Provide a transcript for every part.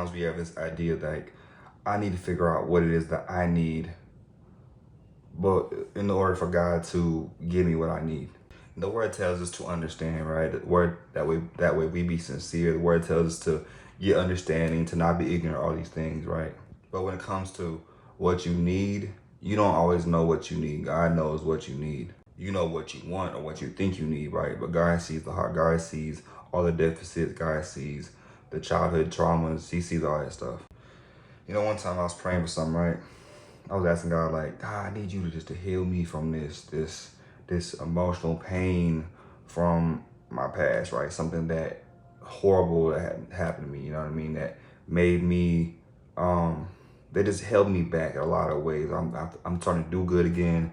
sometimes we have this idea that like, I need to figure out what it is that I need, but in order for God to give me what I need. The word tells us to understand, right? The word that way we be sincere. The word tells us to get understanding, to not be ignorant of all these things, right? But when it comes to what you need, you don't always know what you need. God knows what you need. You know what you want or what you think you need, right? But God sees the heart. God sees all the deficits. God sees the childhood traumas. He sees all that stuff. You know, one time I was praying for something, right? I was asking God, like, God, I need you to just to heal me from this emotional pain from my past, right? Something that horrible that had happened to me, you know what I mean? That made me, that just held me back in a lot of ways. I'm starting to do good again.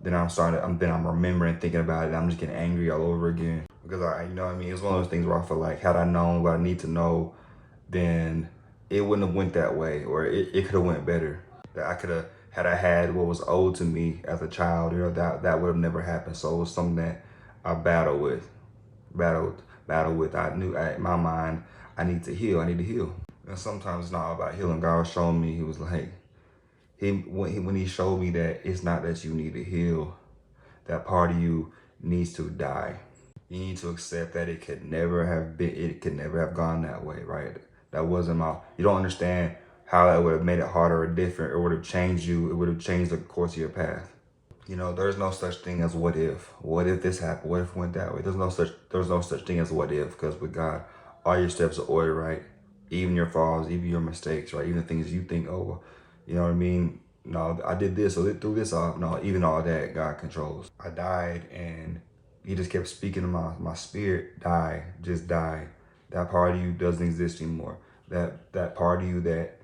Then I'm remembering, thinking about it. I'm just getting angry all over again because you know what I mean? It's one of those things where I feel like had I known what I need to know, then it wouldn't have went that way, or it could have went better. That I could have, had I had what was owed to me as a child, you know, that would have never happened. So it was something that I battled with. I knew in my mind, I need to heal. I need to heal. And sometimes it's not all about healing. God was showing me, he was like, when he showed me that it's not that you need to heal, that part of you needs to die. You need to accept that it could never have gone that way, right? That wasn't you don't understand how that would have made it harder or different, or would have changed you. It would have changed the course of your path. You know, there's no such thing as what if. What if this happened? What if it went that way? There's no such thing as what if, because with God, all your steps are ordered, right? Even your falls, even your mistakes, right? Even the things you think, oh, well, you know what I mean? No, I did this, so it threw this off. No, even all that, God controls. I died, and he just kept speaking to my spirit. Die, just die. That part of you doesn't exist anymore. That part of you that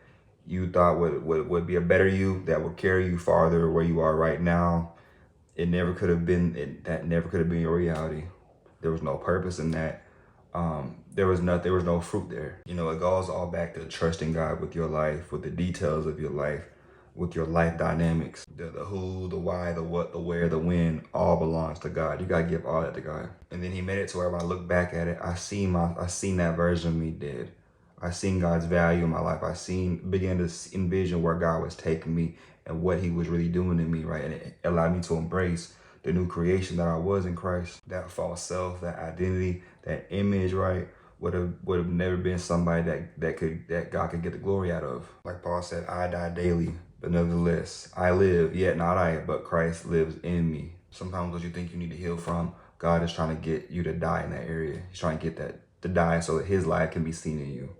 you thought would be a better you, that would carry you farther where you are right now, it never could have been. That never could have been your reality. There was no purpose in that. There was no fruit there. You know, it goes all back to trusting God with your life, with the details of your life, with your life dynamics. The who, the why, the what, the where, the when, all belongs to God. You gotta give all that to God. And then he made it to where when I look back at it, I seen that version of me dead. I seen God's value in my life. Began to envision where God was taking me and what he was really doing in me, right? And it allowed me to embrace the new creation that I was in Christ. That false self, that identity, that image, right, would have never been somebody that God could get the glory out of. Like Paul said, I die daily, but nevertheless, I live, yet not I, but Christ lives in me. Sometimes what you think you need to heal from, God is trying to get you to die in that area. He's trying to get that to die so that his life can be seen in you.